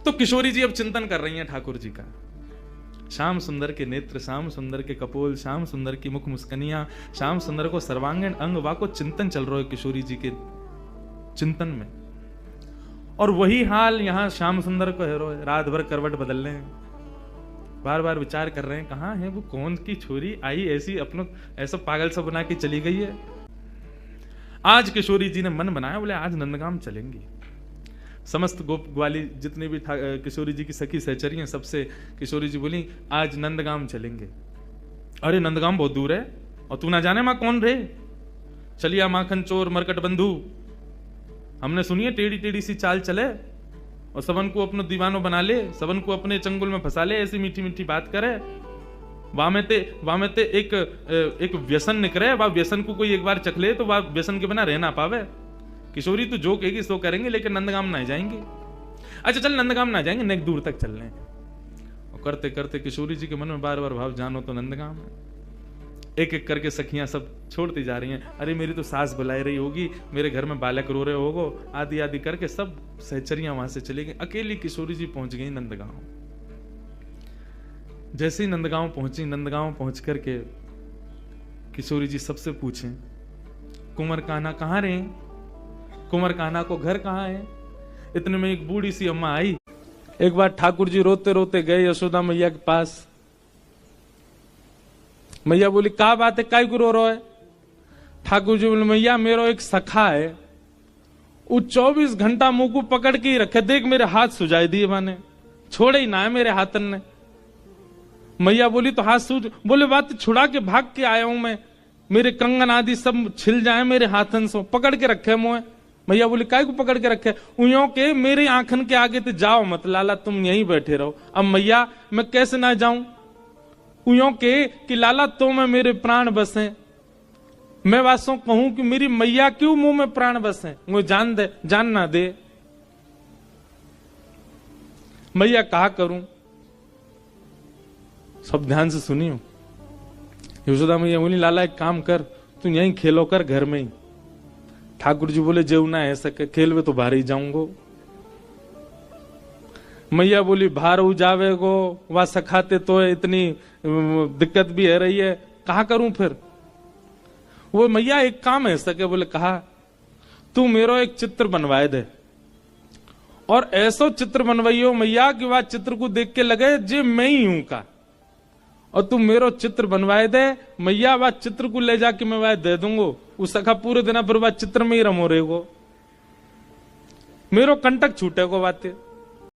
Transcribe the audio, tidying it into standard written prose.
तो किशोरी जी अब चिंतन कर रही हैं ठाकुर जी का। श्याम सुंदर के नेत्र, श्याम सुंदर के कपोल, श्याम सुंदर की मुख मुस्कनियां, श्याम सुंदर को सर्वांगीण अंग वा को चिंतन चल रहा है किशोरी जी के चिंतन में। और वही हाल यहां श्याम सुंदर को है, रात भर करवट बदल रहे हैं, बार बार विचार कर रहे हैं कहां है वो, कौन की छोरी आई ऐसी अपनों ऐसा पागल सा बना के चली गई है। आज किशोरी जी ने मन बनाया, बोले आज नंदगाम चलेंगी। समस्त गोप ग्वाली जितने भी किशोरी जी की सखी सहचरी हैं, सबसे किशोरी जी बोली आज नंदगाम चलेंगे। अरे नंदगाम बहुत दूर है, और तू ना जाने मां कौन रे, चलिया माखन चोर मरकट बंधु, हमने सुनिए टेढ़ी टेढ़ी सी चाल चले और सबन को अपना दीवानो बना ले, सबन को अपने चंगुल में फंसा ले, ऐसी मीठी मीठी बात करे। वामेते एक व्यसन निकले, वह व्यसन को कोई एक बार चख ले तो वह व्यसन के बिना रह ना पावे। किशोरी तो जो कहेगी सो करेंगे, लेकिन नंदगाम ना जाएंगे। अच्छा चल नंदगाम ना जाएंगे, नेक दूर तक चल रहे हैं। और करते करते किशोरी जी के मन में बार बार भाव, जानो तो नंदगाम है। एक एक करके सखियां सब छोड़ती जा रही हैं। अरे मेरी तो सास बुलाई रही होगी, मेरे घर में बालक रो रहे होगो, आदि आदि करके सब सहचरियां वहां से चली गई। अकेली किशोरी जी पहुंच गई नंदगांव। जैसे ही नंदगांव पहुंची, नंदगांव पहुंच करके किशोरी जी सबसे पूछें कुंवर कान्हा कहाँ रहे, कुंवर कान्हा को घर कहाँ है। इतने में एक बूढ़ी सी अम्मा आई। एक बार ठाकुर जी रोते रोते गए यशोदा मैया के पास। मैया बोली क्या बात है, काय को रो रहा है। ठाकुर जी बोले मैया मेरा एक सखा है, वो 24 घंटा मुंह को पकड़ के ही रखे, देख मेरे हाथ सुझाई दिए माने, छोड़े ही ना है मेरे हाथन ने। मैया बोली तो हाथ सूझ, बोले बात छुड़ा के भाग के आया हूं मैं, मेरे कंगन आदि सब छिल जाए मेरे हाथन से, पकड़ के रखे मुझे। मैया बोली काय को पकड़ के रखे, उयों के मेरे आंखन के आगे तो जाओ मत लाला, तुम यहीं बैठे रहो। अब मैया मैं कैसे ना जाऊं, उयों के कि लाला तो मैं मेरे प्राण बसे, मैं वासों कहूं कि मेरी मैया क्यों मुंह में प्राण बसे, मुझे जान दे, जान ना दे। मैया कहा करूं, सब ध्यान से सुनियो। यशोदा मैया बोली लाला एक काम कर, तू यहीं खेलो कर घर में ही। ठाकुर जी बोले जेऊ ना है सके, खेल में तो बाहर ही जाऊंगो। मैया बोली बाहर हो जावे गो, वह सखाते तो है, इतनी दिक्कत भी है रही है, कहा करूं फिर। वो मैया एक काम है सके, बोले कहा तू मेरा एक चित्र बनवाए दे, और ऐसा चित्र बनवाइयो मैया कि वह चित्र को देख के लगे जे मैं ही हूं का, और तू मेरा चित्र बनवाए दे मैया, वह चित्र को ले जाके मैं वह दे दूंगो, उस सखा पूरे दिन फिर वह चित्र में ही रमो रहेगो, मेरो कंटक छूटेगो बातें।